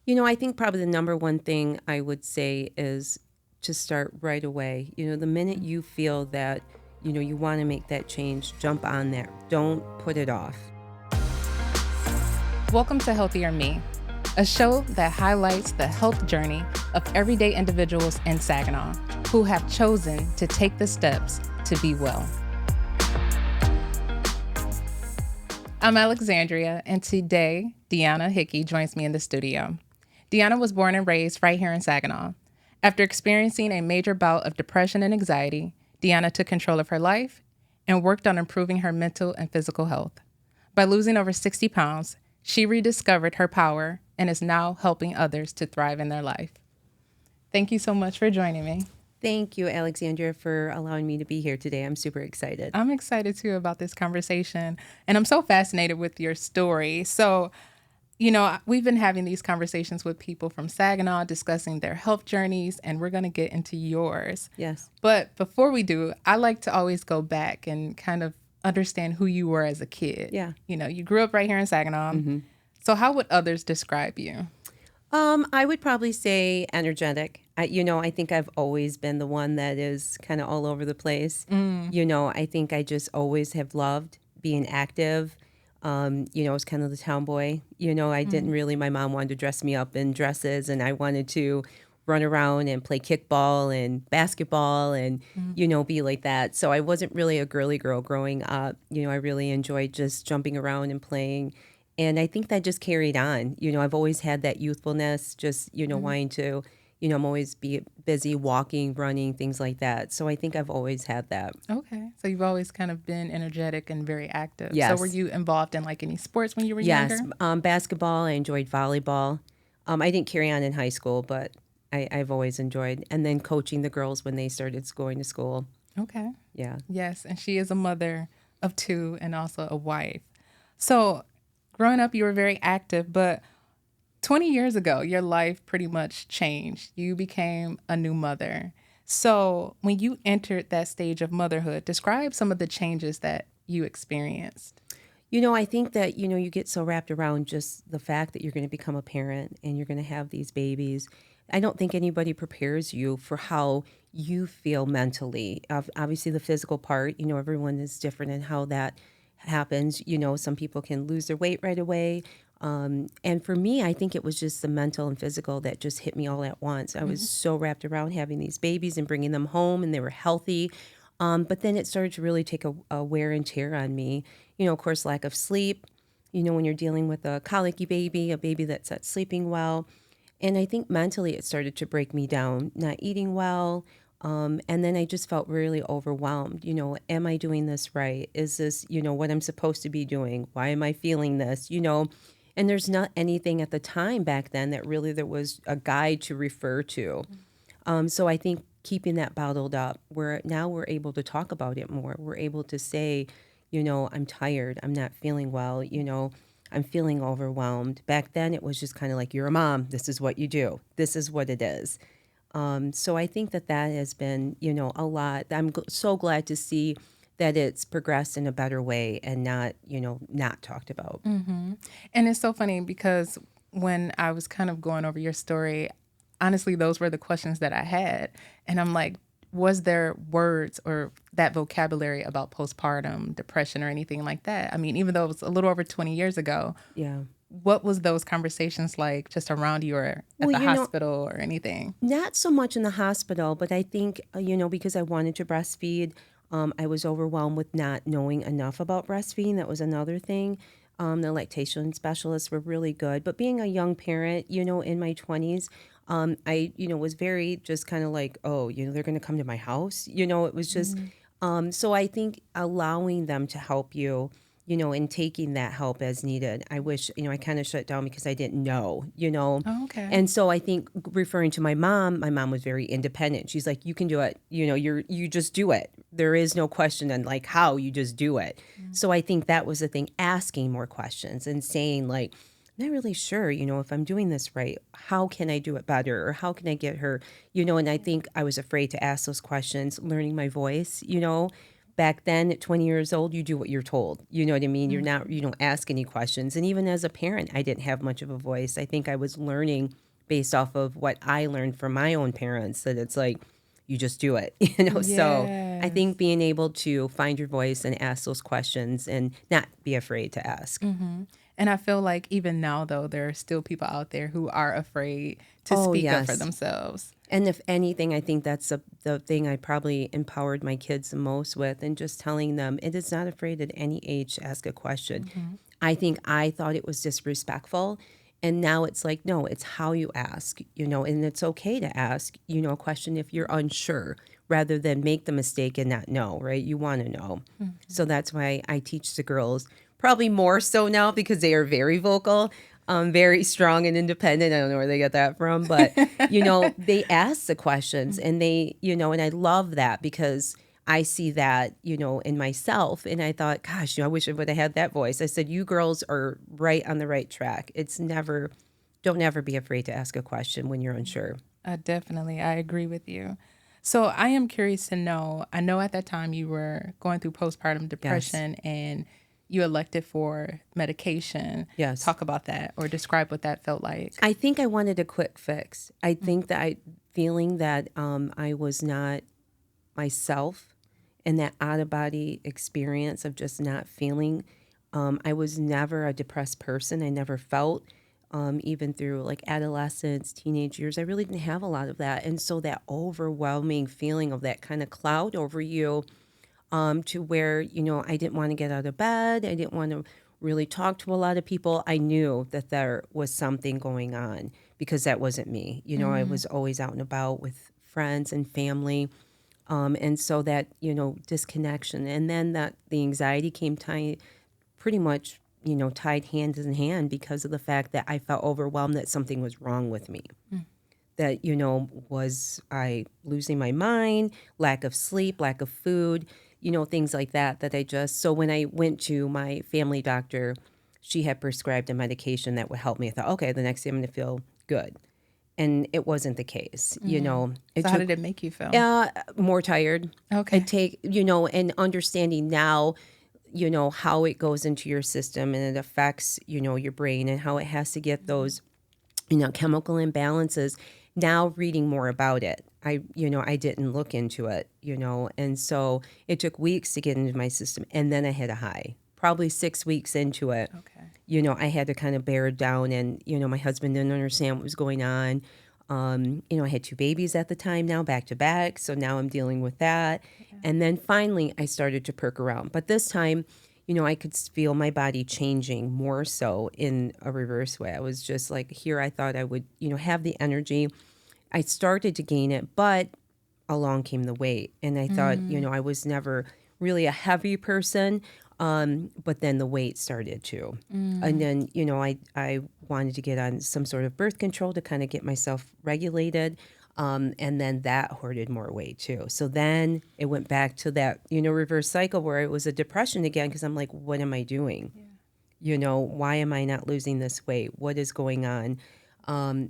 I think probably the number one thing I would say is to start right away. The minute you feel that, you want to make that change, jump on that. Don't put it off. Welcome to Healthier Me, a show that highlights the health journey of everyday individuals in Saginaw who have chosen to take the steps to be well. I'm Alexandria, and today, Deanna Hickey joins me in the studio. Deanna was born and raised right here in Saginaw. After experiencing a major bout of depression and anxiety, Deanna took control of her life and worked on improving her mental and physical health. By losing over 60 pounds, she rediscovered her power and is now helping others to thrive in their life. Thank you so much for joining me. Thank you, Alexandria, for allowing me to be here today. I'm super excited. I'm excited too about this conversation, and I'm so fascinated with your story. So, we've been having these conversations with people from Saginaw discussing their health journeys, and we're going to get into yours. Yes. But before we do, I like to always go back and kind of understand who you were as a kid. Yeah. You grew up right here in Saginaw. Mm-hmm. So how would others describe you? I would probably say energetic. I think I've always been the one that is kind of all over the place. I think I just always have loved being active. I was kind of the tomboy. I didn't really, my mom wanted to dress me up in dresses, and I wanted to run around and play kickball and basketball and, be like that. So I wasn't really a girly girl growing up. I really enjoyed just jumping around and playing. And I think that just carried on. I've always had that youthfulness, just, wanting to, I'm always be busy walking, running, things like that. So I think I've always had that. Okay. So you've always kind of been energetic and very active. Yes. So were you involved in like any sports when you were Yes. younger? Basketball. I enjoyed volleyball. I didn't carry on in high school, but I've always enjoyed. And then coaching the girls when they started going to school. Okay. Yeah. Yes. And she is a mother of two and also a wife. So growing up, you were very active, but 20 years ago, your life pretty much changed. You became a new mother. So when you entered that stage of motherhood, describe some of the changes that you experienced. I think that, you get so wrapped around just the fact that you're going to become a parent and you're going to have these babies. I don't think anybody prepares you for how you feel mentally. Obviously, the physical part, everyone is different in how that happens. Some people can lose their weight right away. And for me, I think it was just the mental and physical that just hit me all at once. I was so wrapped around having these babies and bringing them home, and they were healthy. But then it started to really take a wear and tear on me. Of course, lack of sleep, when you're dealing with a colicky baby, a baby that's not sleeping well. And I think mentally it started to break me down, not eating well. And then I just felt really overwhelmed. Am I doing this right? Is this, what I'm supposed to be doing? Why am I feeling this? And there's not anything at the time back then that really there was a guide to refer to. So I think keeping that bottled up, where now we're able to talk about it more. We're able to say, I'm tired. I'm not feeling well. I'm feeling overwhelmed. Back then, it was just kind of like, you're a mom. This is what you do. This is what it is. So I think that has been, a lot. I'm so glad to see that it's progressed in a better way and not, not talked about. Mm-hmm. And it's so funny because when I was kind of going over your story, honestly, those were the questions that I had. And I'm like, was there words or that vocabulary about postpartum depression or anything like that? I mean, even though it was a little over 20 years ago, Yeah. what was those conversations like just around you or at the hospital or anything? Not so much in the hospital, but I think, because I wanted to breastfeed, I was overwhelmed with not knowing enough about breastfeeding. That was another thing. The lactation specialists were really good. But being a young parent, in my 20s, I, was very just kind of like, oh, they're going to come to my house. It was just, so I think allowing them to help you, and taking that help as needed. I wish, I kind of shut down because I didn't know, Oh, okay. And so I think referring to my mom was very independent. She's like, you can do it. You just do it. There is no question on like how you just do it. So I think that was the thing, asking more questions and saying like, I'm not really sure, if I'm doing this right, how can I do it better? Or how can I get her, and I think I was afraid to ask those questions, learning my voice, back then at 20 years old, you do what you're told. You know what I mean? You're Mm. not, you don't ask any questions. And even as a parent, I didn't have much of a voice. I think I was learning based off of what I learned from my own parents, that it's like, you just do it, you know? So I Yes. think being able to find your voice and ask those questions and not be afraid to ask. And I feel like even now, though, there are still people out there who are afraid to Oh, speak up for yes. themselves. And if anything, I think that's the thing I probably empowered my kids the most with, and just telling them it is not afraid at any age to ask a question. I think I thought it was disrespectful. And now it's like, no, it's how you ask, you know, and it's okay to ask, you know, a question if you're unsure rather than make the mistake and not know, right? You want to know. So that's why I teach the girls probably more so now because they are very vocal, very strong and independent. I don't know where they get that from, but, you know, they ask the questions and they, you know, and I love that because I see that, you know, in myself. And I thought, gosh, you know, I wish I would have had that voice. I said, you girls are right on the right track. It's never, don't ever be afraid to ask a question when you're unsure. I agree with you. So I am curious to know, I know at that time you were going through postpartum Yes. depression and you elected for medication. Yes. Talk about that or describe what that felt like. I think I wanted a quick fix. I think that feeling that I was not myself and that out of body experience of just not feeling. I was never a depressed person. I never felt, even through like adolescence, teenage years, I really didn't have a lot of that. And so that overwhelming feeling of that kind of cloud over you, to where, you know, I didn't want to get out of bed. I didn't want to really talk to a lot of people. I knew that there was something going on because that wasn't me. You know, I was always out and about with friends and family. And so that, you know, disconnection. And then that the anxiety came tied, pretty much, you know, tied hand in hand because of the fact that I felt overwhelmed that something was wrong with me. That, you know, was I losing my mind, lack of sleep, lack of food, you know, things like that, that I just, so when I went to my family doctor, she had prescribed a medication that would help me. I thought, okay, the next day I'm going to feel good. And it wasn't the case. You know, it So how did took it make you feel? more tired. Okay. It take, you know, and understanding now, you know, how it goes into your system and it affects, you know, your brain and how it has to get those, you know, chemical imbalances. Now reading more about it, you know, I didn't look into it, you know, and so it took weeks to get into my system. And then I hit a high, probably 6 weeks into it. Okay. You know, I had to kind of bear it down and, you know, my husband didn't understand what was going on. You know, I had two babies at the time now, back to back. So now I'm dealing with that. And then finally I started to perk around. But this time, you know, I could feel my body changing more so in a reverse way. I was just like, here I thought I would, you know, have the energy. I started to gain it, but along came the weight. And I thought, you know, I was never really a heavy person. But then the weight started to. And then, you know, I wanted to get on some sort of birth control to kind of get myself regulated. And then that hoarded more weight too. So then it went back to that, you know, reverse cycle where it was a depression again because I'm like, what am I doing? You know, why am I not losing this weight? What is going on?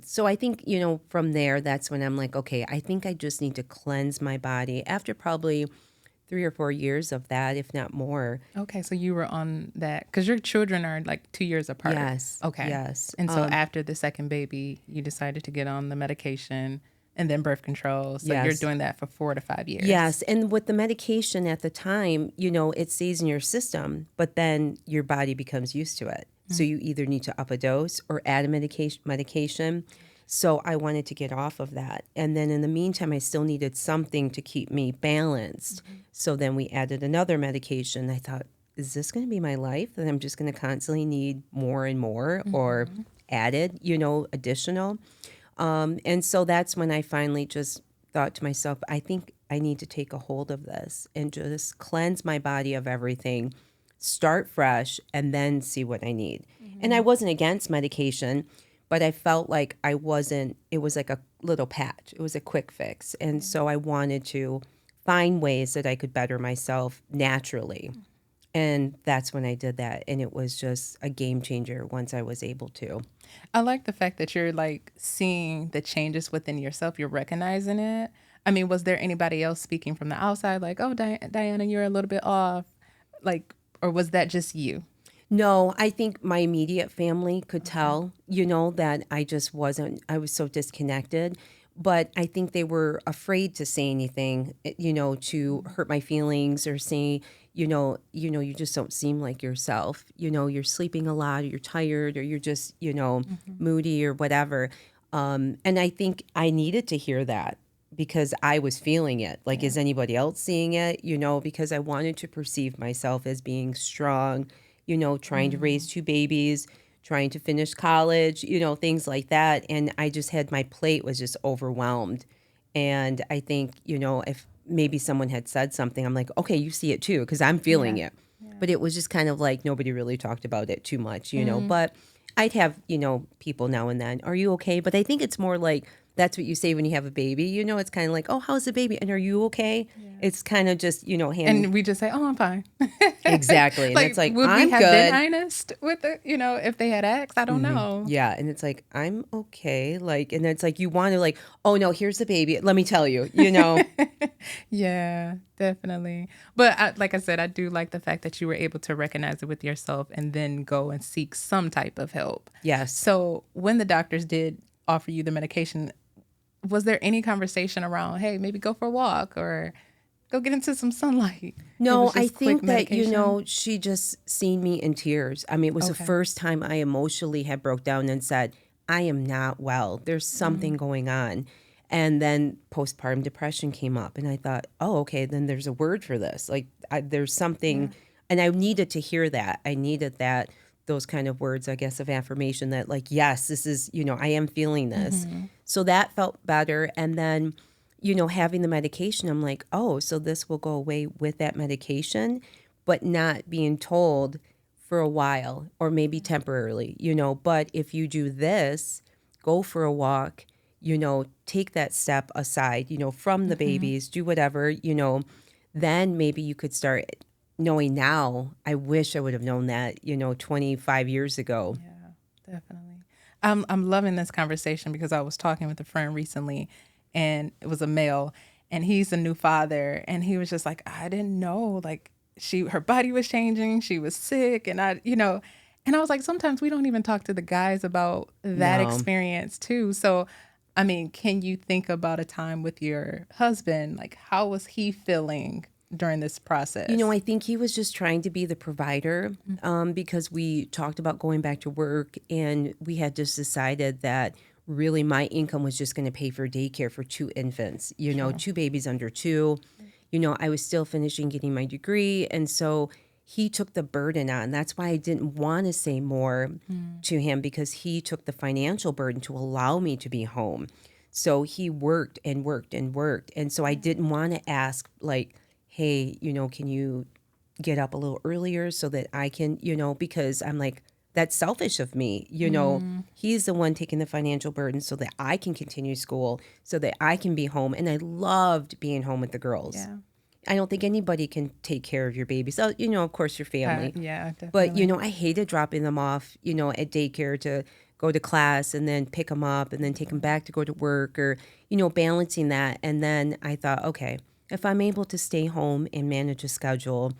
So I think, you know, from there, that's when I'm like, okay, I think I just need to cleanse my body after probably 3 or 4 years of that, if not more. Okay. So you were on that because your children are like 2 years apart. Yes. Okay. Yes. And so after the second baby, you decided to get on the medication and then birth control. So you're Yes. doing that for 4 to 5 years. Yes. And with the medication at the time, you know, it stays in your system, but then your body becomes used to it. So you either need to up a dose or add a medication. So I wanted to get off of that. And then in the meantime, I still needed something to keep me balanced. So then we added another medication. I thought, is this going to be my life? That I'm just going to constantly need more and more or added, you know, additional. And so that's when I finally just thought to myself, I think I need to take a hold of this and just cleanse my body of everything, start fresh, and then see what I need. And I wasn't against medication, but I felt like I wasn't, it was like a little patch. It was a quick fix. And so I wanted to find ways that I could better myself naturally. And that's when I did that. And it was just a game changer once I was able to. I like the fact that you're like seeing the changes within yourself. You're recognizing it. I mean, was there anybody else speaking from the outside, like, oh, Diana, you're a little bit off, like, or was that just you? No, I think my immediate family could tell, that I just wasn't, I was so disconnected. But I think they were afraid to say anything, to hurt my feelings or say, you just don't seem like yourself. You're sleeping a lot, or you're tired, or you're just, moody or whatever. And I think I needed to hear that because I was feeling it. Like, is anybody else seeing it? Because I wanted to perceive myself as being strong, trying to raise two babies, trying to finish college, things like that. And I just had my plate was just overwhelmed. And I think, if maybe someone had said something, I'm like, okay, you see it too, because I'm feeling it. But it was just kind of like nobody really talked about it too much, But I'd have, people now and then, are you okay? But I think it's more like that's what you say when you have a baby. It's kind of like, oh, how's the baby? And are you okay? It's kind of just, hand. And we just say, oh, I'm fine. Exactly. And Like, it's like, would we I'm have good. been honest with it, if they had asked? I don't know. Yeah. And it's like, I'm okay. Like, and it's like, you want to like, oh no, here's the baby. Let me tell you, Yeah, definitely. But like I said, I do like the fact that you were able to recognize it with yourself and then go and seek some type of help. Yes. So when the doctors did offer you the medication, was there any conversation around, hey, maybe go for a walk or go get into some sunlight? No, I Just quick think that, medication? she just seen me in tears. I mean, it was the Okay. first time I emotionally had broke down and said, I am not well. There's something going on. And then postpartum depression came up and I thought, oh, okay, then there's a word for this. Like there's something, and I needed to hear that. I needed those kind of words, I guess, of affirmation that like, yes, this is, I am feeling this. So that felt better. And then, having the medication, I'm like, oh, so this will go away with that medication, but not being told for a while or maybe temporarily, but if you do this, go for a walk, take that step aside, from the babies, do whatever, then maybe you could start knowing now. I wish I would have known that, 25 years ago. Yeah, definitely. I'm loving this conversation because I was talking with a friend recently and it was a male and he's a new father and he was just like, I didn't know, like her body was changing, she was sick and and I was like, sometimes we don't even talk to the guys about that No. experience too. So I mean, can you think about a time with your husband? Like, how was he feeling during this process? I think he was just trying to be the provider because we talked about going back to work and we had just decided that really my income was just going to pay for daycare for two infants, two babies under two. I was still finishing getting my degree. And so he took the burden on. That's why I didn't want to say more to him because he took the financial burden to allow me to be home. So he worked and worked and worked. And so I didn't want to ask like, hey, can you get up a little earlier so that I can, because I'm like, that's selfish of me. He's the one taking the financial burden so that I can continue school, so that I can be home. And I loved being home with the girls. Yeah. I don't think anybody can take care of your babies. So, of course, your family. Yeah, definitely. But, I hated dropping them off, at daycare to go to class and then pick them up and then take them back to go to work or, balancing that. And then I thought, okay, if I'm able to stay home and manage a schedule,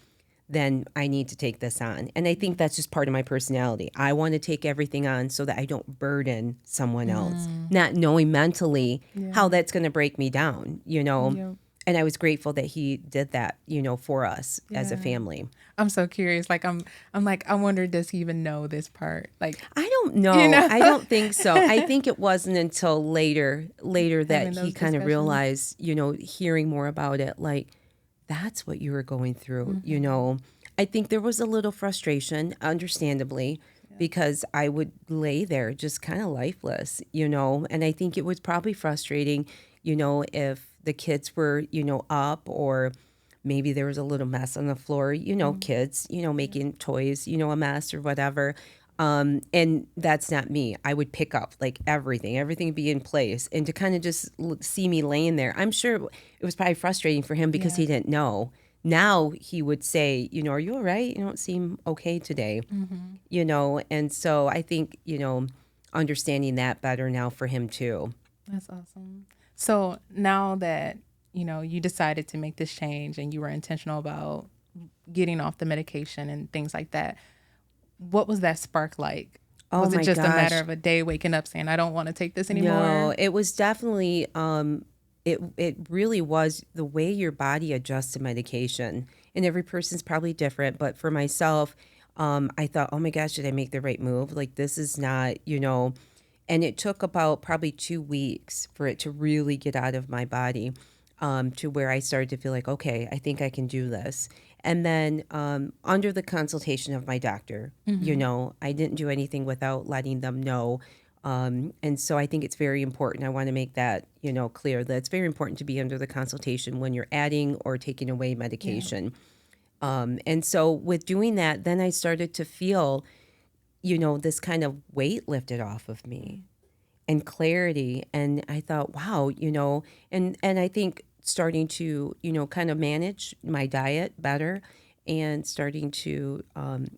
then I need to take this on. And I think that's just part of my personality. I want to take everything on so that I don't burden someone else, not knowing mentally how that's going to break me down, Yep. And I was grateful that he did that, for us as a Yeah. family. I'm so curious. Like I'm like, I wonder, does he even know this part? Like, I don't know. I don't think so. I think it wasn't until later that Having he those kind of discussions. realized, hearing more about it, like, that's what you were going through, I think there was a little frustration, understandably, because I would lay there just kind of lifeless, and I think it was probably frustrating, if the kids were, up or maybe there was a little mess on the floor, kids, making toys, a mess or whatever. And that's not me. I would pick up like everything be in place. And to kind of just see me laying there, I'm sure it was probably frustrating for him because he didn't know. Now he would say, are you all right? You don't seem okay today, And so I think, understanding that better now for him too. That's awesome. So now that you decided to make this change and you were intentional about getting off the medication and things like that. What was that spark like? Oh Was it my just a matter gosh. of a day waking up saying, I don't want to take this No, anymore? it was definitely it really was the way your body adjusts to medication. And every person's probably different, but for myself, I thought, "Oh my gosh, did I make the right move? Like this is not, and it took about probably 2 weeks for it to really get out of my body, to where I started to feel like, okay, I think I can do this. And then under the consultation of my doctor, I didn't do anything without letting them know. And so I think it's very important. I want to make that, clear that it's very important to be under the consultation when you're adding or taking away Yeah. medication. And so with doing that, then I started to feel, this kind of weight lifted off of me and clarity. And I thought, wow, and I think starting to, kind of manage my diet better and starting to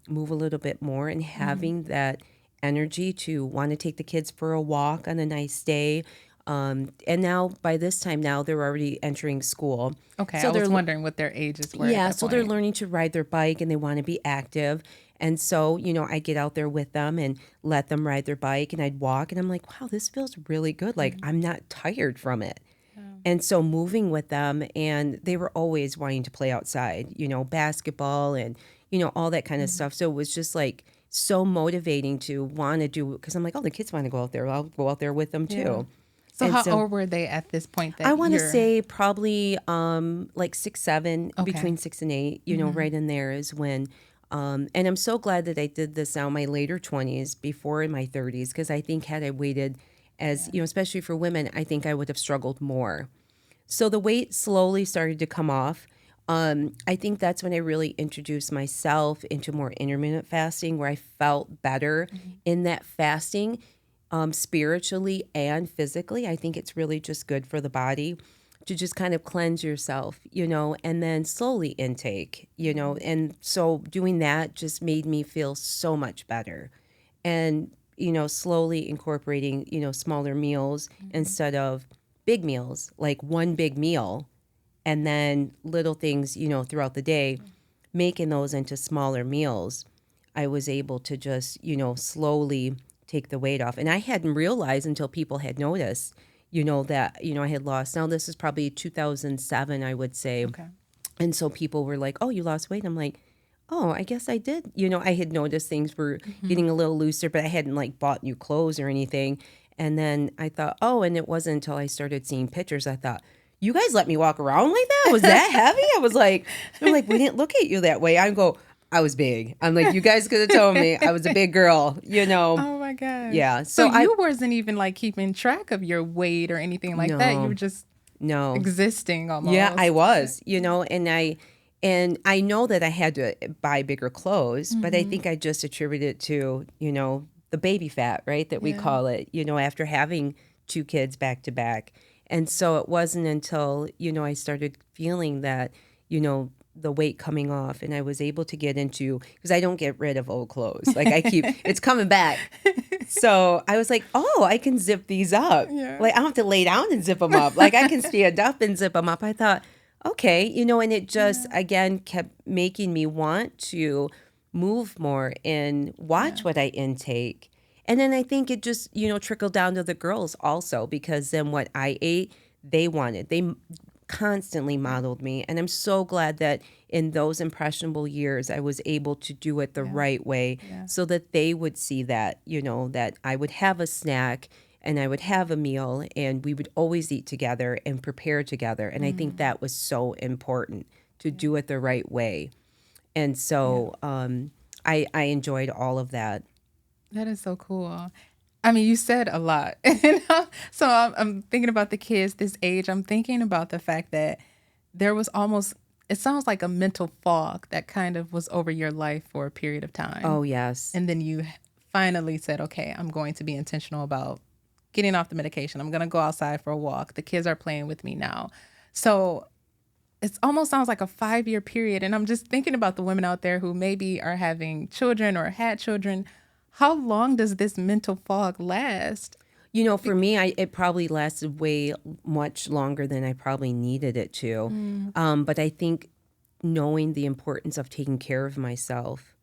move a little bit more and having that energy to want to take the kids for a walk on a nice day. And now by this time now they're already entering school. Okay. So I was they're wondering what their ages were at yeah, that so they're point. learning to ride their bike and they want to be active. And so, I get out there with them and let them ride their bike and I'd walk and I'm like, wow, this feels really good. Like I'm not tired from it. And so moving with them and they were always wanting to play outside, basketball and, all that kind of stuff. So it was just like so motivating to want to do because I'm like, oh, the kids want to go out there. I'll go out there with them Yeah. too. So And how so old were they at this point I that want to you're say probably like 6, 7, okay? between 6 and 8, right in there is when, and I'm so glad that I did this now in my later 20s before in my 30s, because I think had I waited as, especially for women, I think I would have struggled more. So the weight slowly started to come off. I think that's when I really introduced myself into more intermittent fasting, where I felt better in that fasting, spiritually and physically. I think it's really just good for the body to just kind of cleanse yourself, and then slowly intake, and so doing that just made me feel so much better. And, slowly incorporating, smaller meals instead of big meals, like one big meal and then little things, throughout the day, making those into smaller meals, I was able to just, slowly take the weight off. And I hadn't realized until people had noticed, that, I had lost. Now, this is probably 2007, I would say. Okay. And so people were like, oh, you lost weight. I'm like, oh, I guess I did. I had noticed things were getting a little looser, but I hadn't like bought new clothes or anything. And then I thought, oh, and it wasn't until I started seeing pictures, I thought, you guys let me walk around like that? Was that heavy? I was like, they're like, we didn't look at you that way. I go, I was big. I'm like, you guys could have told me I was a big girl. Oh my gosh. Yeah. So So I, you wasn't even like keeping track of your weight or anything like that. You were no, just no. existing Yeah, I almost. was, and I know that I had to buy bigger clothes, but I think I just attribute it to, the baby fat, right? That we Yeah. call it, after having 2 kids back to back. And so it wasn't until, I started feeling that, the weight coming off and I was able to get into, because I don't get rid of old clothes. Like I keep, it's coming back. So I was like, oh, I can zip these up. Yeah. Like I don't have to lay down and zip them up. Like I can stand up and zip them up. I thought, okay, and it just, again, kept making me want to move more and watch what I intake. And then I think it just, trickled down to the girls also, because then what I ate, they wanted. They constantly modeled me. And I'm so glad that in those impressionable years, I was able to do it the right way Yeah. so that they would see that, that I would have a snack and I would have a meal and we would always eat together and prepare together. And I think that was so important to do it the right way. And so I enjoyed all of that. That is so cool. I mean, you said a lot. So I'm thinking about the kids this age. I'm thinking about the fact that there was almost, it sounds like a mental fog that kind of was over your life for a period of time. Oh, yes. And then you finally said, okay, I'm going to be intentional about getting off the medication. I'm going to go outside for a walk. The kids are playing with me now. So it almost sounds like a 5-year period. And I'm just thinking about the women out there who maybe are having children or had children. How long does this mental fog last? For me, it probably lasted way much longer than I probably needed it to. But I think knowing the importance of taking care of myself,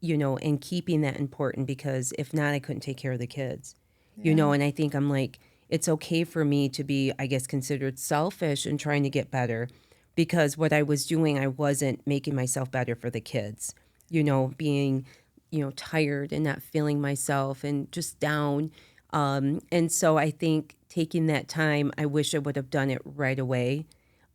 and keeping that important, because if not, I couldn't take care of the kids, Yeah. and I think I'm like, it's okay for me to be, I guess, considered selfish and trying to get better, because what I was doing, I wasn't making myself better for the kids, being, tired and not feeling myself and just down. And so I think taking that time, I wish I would have done it right away,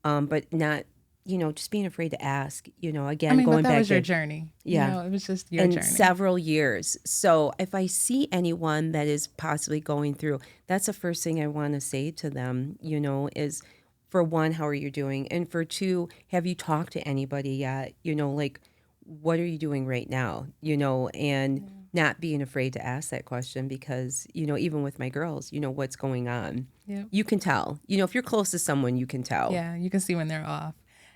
but not, just being afraid to ask, I again, mean, but going that back was your to, journey. yeah, It was just your in journey. several years. So if I see anyone that is possibly going through, that's the first thing I want to say to them, is, for one, how are you doing? And for two, have you talked to anybody yet? Like, what are you doing right now? And not being afraid to ask that question, because, even with my girls, what's going on. Yeah. You can tell. If you're close to someone, you can tell. Yeah, you can see when they're off.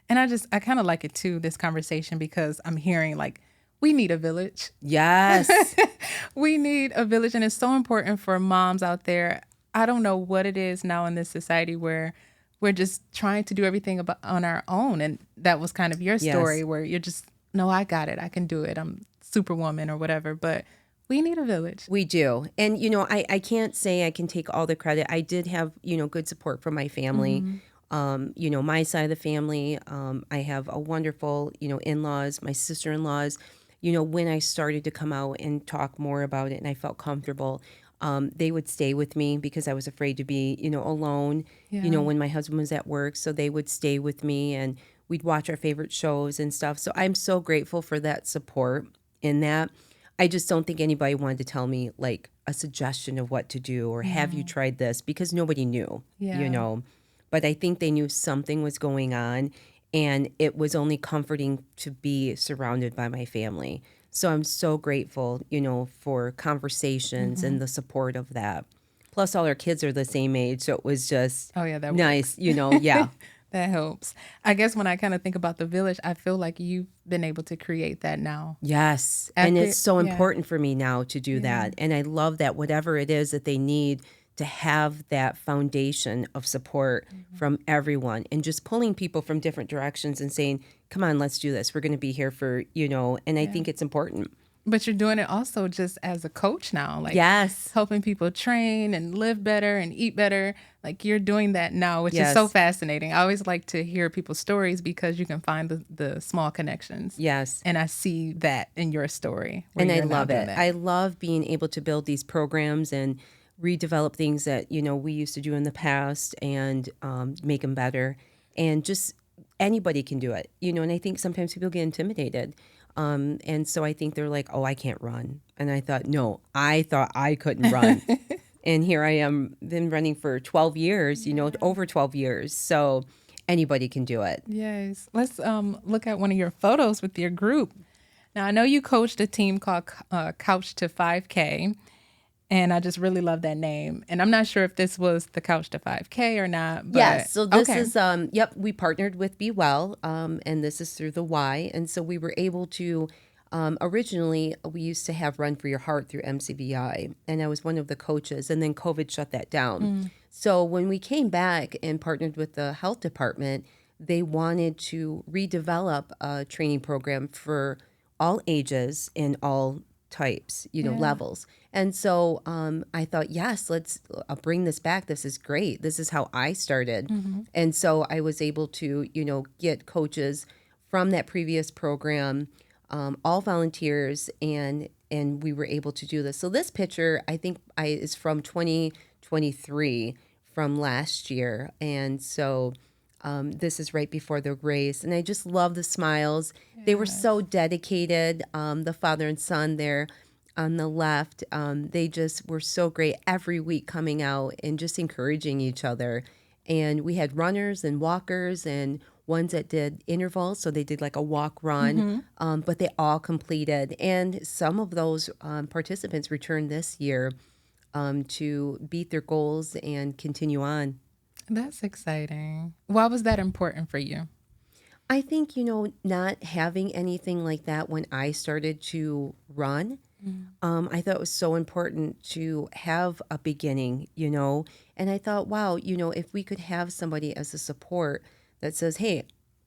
And I kind of like it too, this conversation, because I'm hearing like, we need a village. Yes. We need a village. And it's so important for moms out there. I don't know what it is now in this society where we're just trying to do everything on our own. And that was kind of your story, Yes. where you're just, no, I got it. I can do it. I'm superwoman or whatever. But we need a village. We do. And, I can't say I can take all the credit. I did have, good support from my family. My side of the family. I have a wonderful, in-laws, my sister-in-laws. When I started to come out and talk more about it and I felt comfortable, they would stay with me, because I was afraid to be, alone, Yeah. when my husband was at work. So they would stay with me and we'd watch our favorite shows and stuff. So I'm so grateful for that support in that. I just don't think anybody wanted to tell me like a suggestion of what to do or have you tried this, because nobody knew, Yeah. But I think they knew something was going on, and it was only comforting to be surrounded by my family. So I'm so grateful, for conversations and the support of that. Plus, all our kids are the same age, so it was just Oh, yeah, that nice, works. yeah. That helps. I guess when I kind of think about the village, I feel like you've been able to create that now. Yes. And After, it's so yeah, important for me now to do that. And I love that whatever it is that they need, to have that foundation of support from everyone, and just pulling people from different directions and saying, come on, let's do this. We're going to be here for, and I yeah. think it's important. But you're doing it also just as a coach now, like Yes. helping people train and live better and eat better. Like you're doing that now, which is so Yes. fascinating. I always like to hear people's stories, because you can find the small connections. Yes. And I see that in your story. Where And I you're now love doing it. that. I love being able to build these programs and redevelop things that, we used to do in the past, and make them better. And just anybody can do it, and I think sometimes people get intimidated. And so I think they're like, oh, I can't run. And I thought, no, I thought I couldn't run. And here I am, been running for 12 years, over 12 years. So anybody can do it. Yes. Let's look at one of your photos with your group. Now, I know you coached a team called Couch to 5K, and I just really love that name. And I'm not sure if this was the Couch to 5K or not. But, Yes. So this okay. is, we partnered with Be Well, and this is through the Y. And so we were able to, originally, we used to have Run for Your Heart through MCBI, and I was one of the coaches, and then COVID shut that down. So when we came back and partnered with the health department, they wanted to redevelop a training program for all ages and all types, levels. And so I thought, yes, let's bring this back. This is great. This is how I started. And so I was able to, get coaches from that previous program, all volunteers, and we were able to do this. So this picture, I think, is from 2023, from last year. And so this is right before the race. And I just love the smiles. They were so dedicated, the father and son there on the left. They just were so great every week, coming out and just encouraging each other. And we had runners and walkers and ones that did intervals. So they did like a walk run, but they all completed. And some of those participants returned this year to beat their goals and continue on. That's exciting. Why was that important for you? I think, not having anything like that when I started to run, I thought it was so important to have a beginning, and I thought, wow, if we could have somebody as a support that says, hey,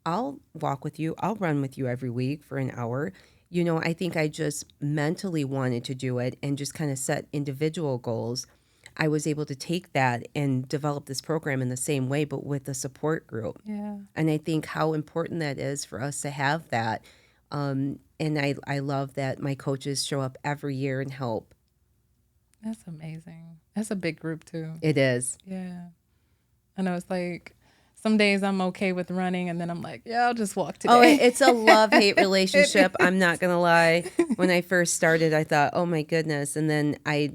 I'll walk with you, I'll run with you every week for an hour. I think I just mentally wanted to do it and just kind of set individual goals. I was able to take that and develop this program in the same way, but with a support group. Yeah. And I think how important that is for us to have that. And I love that my coaches show up every year and help. That's amazing. That's a big group too. It is. Yeah. I know it's like some days I'm okay with running and then I'm like, yeah, I'll just walk today. Oh, it's a love-hate relationship. I'm not going to lie. When I first started, I thought, oh my goodness. And then I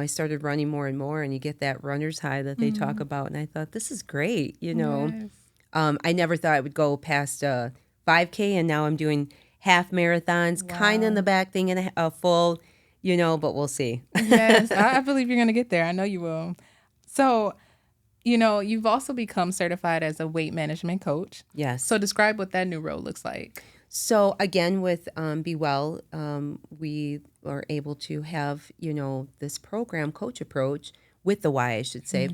started running more and more, and you get that runner's high that they talk about. And I thought, this is great. Yes. I never thought I would go past 5K, and now I'm doing half marathons, kind of in the back thing, and a full, but we'll see. Yes, I believe you're going to get there. I know you will. So, you've also become certified as a weight management coach. Yes. So describe what that new role looks like. So again, with Be Well, we are able to have, this program, Coach Approach, with the Y, I should say.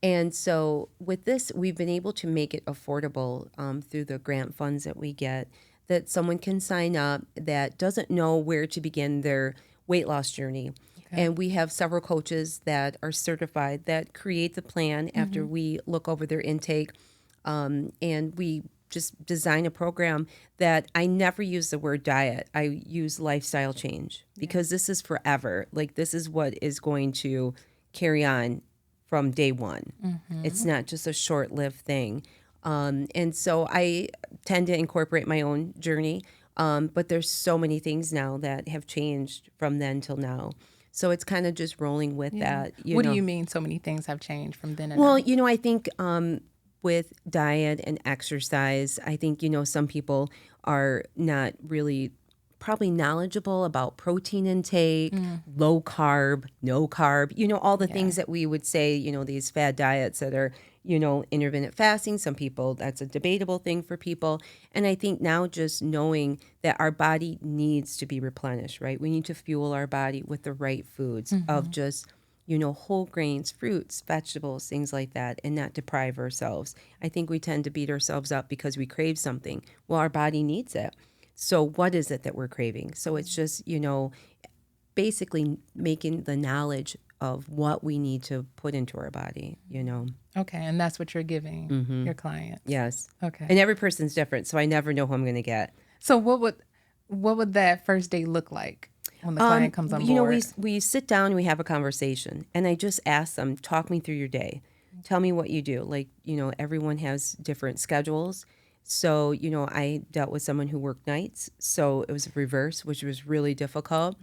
And so with this, we've been able to make it affordable through the grant funds that we get, that someone can sign up that doesn't know where to begin their weight loss journey. Okay. And we have several coaches that are certified that create the plan after we look over their intake. And we just design a program that I never use the word diet. I use lifestyle change, because this is forever. Like, this is what is going to carry on from day one. It's not just a short-lived thing. And so I tend to incorporate my own journey. But there's so many things now that have changed from then till now. So it's kind of just rolling with that. What do you mean so many things have changed from then and now? now? Well, I think with diet and exercise, I think, some people are not really probably knowledgeable about protein intake, low carb, no carb, all the things that we would say, these fad diets that are, intermittent fasting. Some people, that's a debatable thing for people. And I think now just knowing that our body needs to be replenished, right? We need to fuel our body with the right foods of just, whole grains, fruits, vegetables, things like that, and not deprive ourselves. I think we tend to beat ourselves up because we crave something. Well, our body needs it. So what is it that we're craving? So it's just, basically making the knowledge of what we need to put into our body, Okay, and that's what you're giving your clients. Yes. Okay. And every person's different, so I never know who I'm going to get. So what would that first day look like when the client comes on board? We sit down and we have a conversation, and I just ask them, talk me through your day. Tell me what you do. Like, everyone has different schedules. So, I dealt with someone who worked nights, so it was reverse, which was really difficult.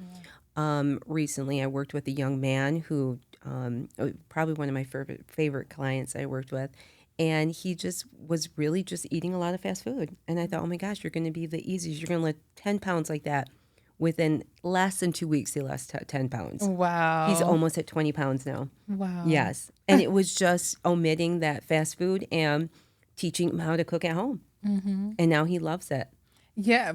Recently, I worked with a young man who, probably one of my favorite clients I worked with, and he just was really just eating a lot of fast food. And I thought, oh my gosh, you're going to be the easiest. You're going to lift 10 pounds like that. Within less than 2 weeks, he lost 10 pounds. Wow. He's almost at 20 pounds now. Wow. Yes. And it was just omitting that fast food and teaching him how to cook at home. And now he loves it. Yeah,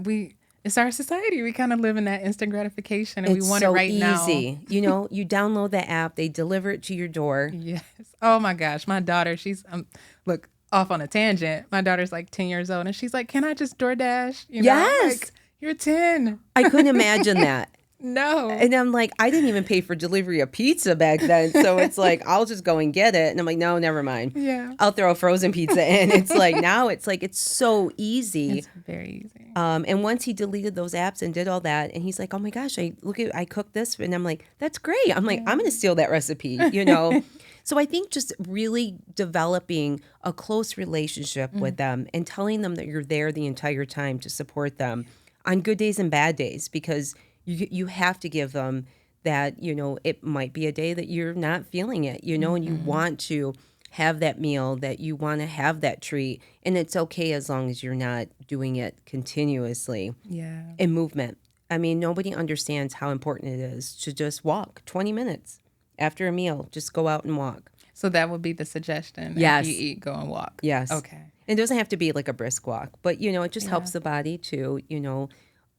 it's our society. We kind of live in that instant gratification, and It's we want so it right now. easy. You download the app, they deliver it to your door. Yes. Oh my gosh, my daughter, she's look, off on a tangent. My daughter's like 10 years old, and she's like, "Can I just DoorDash?" Yes. Like, you're 10. I couldn't imagine that. No. And I'm like, I didn't even pay for delivery of pizza back then. So it's like, I'll just go and get it. And I'm like, no, never mind. Yeah. I'll throw a frozen pizza in. It's like, now it's like, it's so easy. It's very easy. And once he deleted those apps and did all that, and he's like, oh my gosh, I cooked this. And I'm like, that's great. I'm like, I'm going to steal that recipe, So I think just really developing a close relationship with them and telling them that you're there the entire time to support them on good days and bad days, because you have to give them that, it might be a day that you're not feeling it, and you want to have that meal, that you want to have that treat. And it's okay as long as you're not doing it continuously. Yeah. In movement. I mean, nobody understands how important it is to just walk 20 minutes after a meal. Just go out and walk. So that would be the suggestion. Yes. After you eat, go and walk. Yes. Okay. It doesn't have to be like a brisk walk, but, it just helps the body to,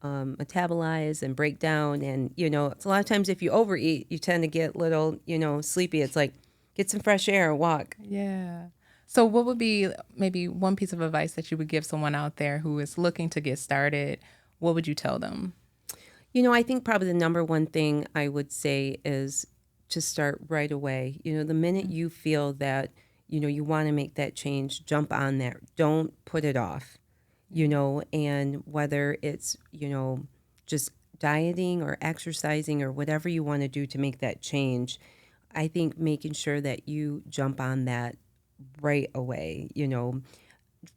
metabolize and break down. And, it's a lot of times if you overeat, you tend to get little, sleepy. It's like, get some fresh air and walk. Yeah. So what would be maybe one piece of advice that you would give someone out there who is looking to get started? What would you tell them? I think probably the number one thing I would say is to start right away. The minute you feel that, you want to make that change, jump on that. Don't put it off, and whether it's, just dieting or exercising or whatever you want to do to make that change, I think making sure that you jump on that right away.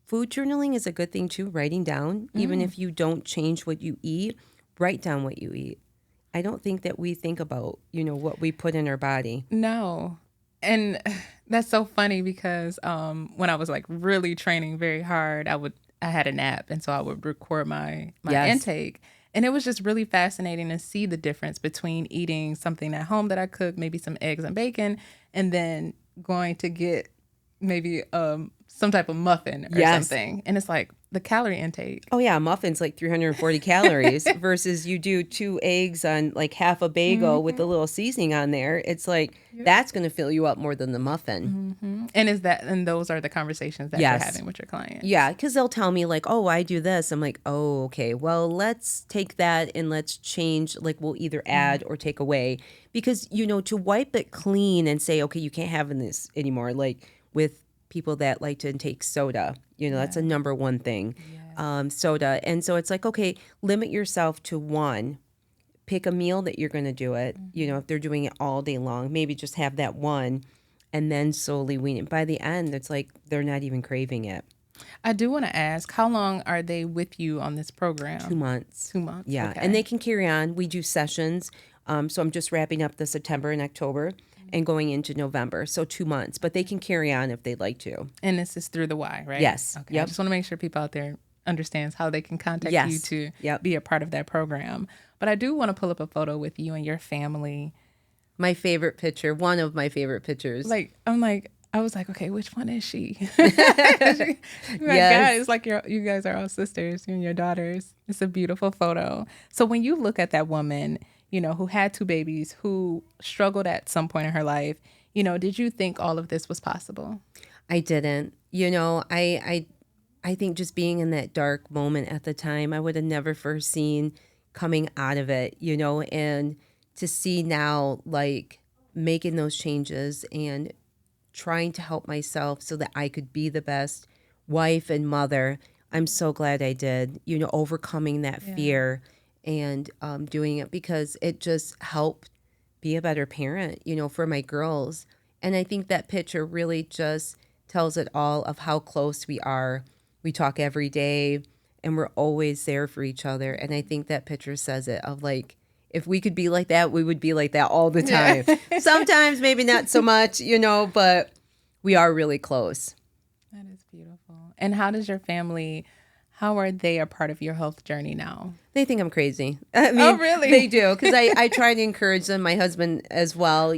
Food journaling is a good thing too, writing down, even if you don't change what you eat, write down what you eat. I don't think that we think about, what we put in our body. No. And that's so funny because when I was like really training very hard, I had an app, and so I would record my Yes. intake. And it was just really fascinating to see the difference between eating something at home that I cook, maybe some eggs and bacon, and then going to get maybe some type of muffin or Yes. something. And it's like the calorie intake. Oh yeah, a muffin's like 340 calories versus you do 2 eggs on like half a bagel with a little seasoning on there. It's like that's going to fill you up more than the muffin. And those are the conversations that Yes. you're having with your clients. Yeah, because they'll tell me like, oh, I do this. I'm like, oh, okay. Well, let's take that and let's change. Like we'll either add or take away because, to wipe it clean and say, okay, you can't have this anymore. Like with people that like to take soda, that's a number one thing, soda. And so it's like, okay, limit yourself to one. Pick a meal that you're going to do it. If they're doing it all day long, maybe just have that one and then slowly wean it. By the end, it's like they're not even craving it. I do want to ask, how long are they with you on this program? 2 months. 2 months. Yeah. Okay. And they can carry on. We do sessions. So I'm just wrapping up the September and October and going into November. So 2 months, but they can carry on if they'd like to. And this is through the Y, right? Yes. Okay. I Yep. just want to make sure people out there understands how they can contact Yes. you to Yep. be a part of that program. But I do want to pull up a photo with you and your family. My favorite picture, one of my favorite pictures. I was like, okay, which one is she? Yes. Guys, like you guys are all sisters, you and your daughters. It's a beautiful photo. So when you look at that woman, who had 2 babies, who struggled at some point in her life, did you think all of this was possible? I didn't. I think just being in that dark moment at the time, I would have never foreseen coming out of it, and to see now like making those changes and trying to help myself so that I could be the best wife and mother. I'm so glad I did, overcoming that fear and doing it because it just helped be a better parent, for my girls. And I think that picture really just tells it all of how close we are. We talk every day and we're always there for each other. And I think that picture says it of like, if we could be like that, we would be like that all the time. Sometimes maybe not so much, but we are really close. That is beautiful. And how are they a part of your health journey now? They think I'm crazy. I mean, Oh, really? They do. Because I try to encourage them, my husband as well,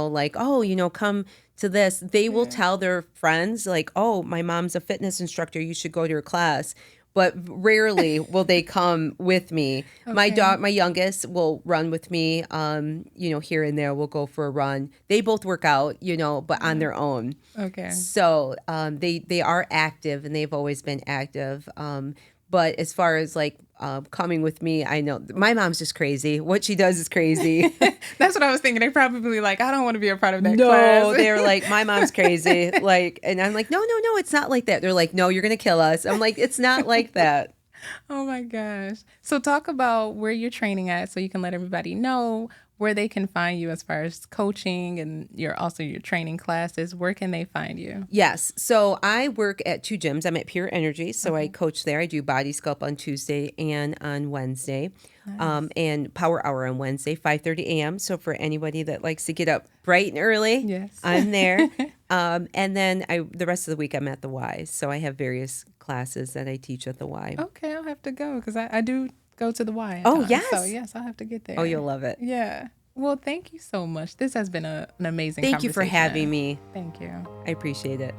like, oh, come to this. They will tell their friends like, oh, my mom's a fitness instructor. You should go to her class. But rarely will they come with me. Okay. My youngest will run with me, here and there. We'll go for a run. They both work out, but on their own. Okay. So they are active and they've always been active. But as far as like coming with me, I know my mom's just crazy. What she does is crazy. That's what I was thinking. They probably like, I don't want to be a part of that No, class. they're like, my mom's crazy. Like, and I'm like, no, it's not like that. They're like, no, you're gonna kill us. I'm like, it's not like that. Oh my gosh. So talk about where you're training at so you can let everybody know where they can find you as far as coaching and your training classes. Where can they find you? Yes. So I work at 2 gyms. I'm at Pure Energy. So I coach there. I do body sculpt on Tuesday and on Wednesday. And power hour on Wednesday, 5:30 a.m. So for anybody that likes to get up bright and early, Yes. I'm there. And then the rest of the week I'm at the Y. So I have various classes that I teach at the Y. Okay, I'll have to go because I do go to the Y. at Oh, times. yes. So yes, I'll have to get there. Oh, you'll love it. Yeah. Well, thank you so much. This has been an amazing Thank you for conversation. having me. Thank you. I appreciate it.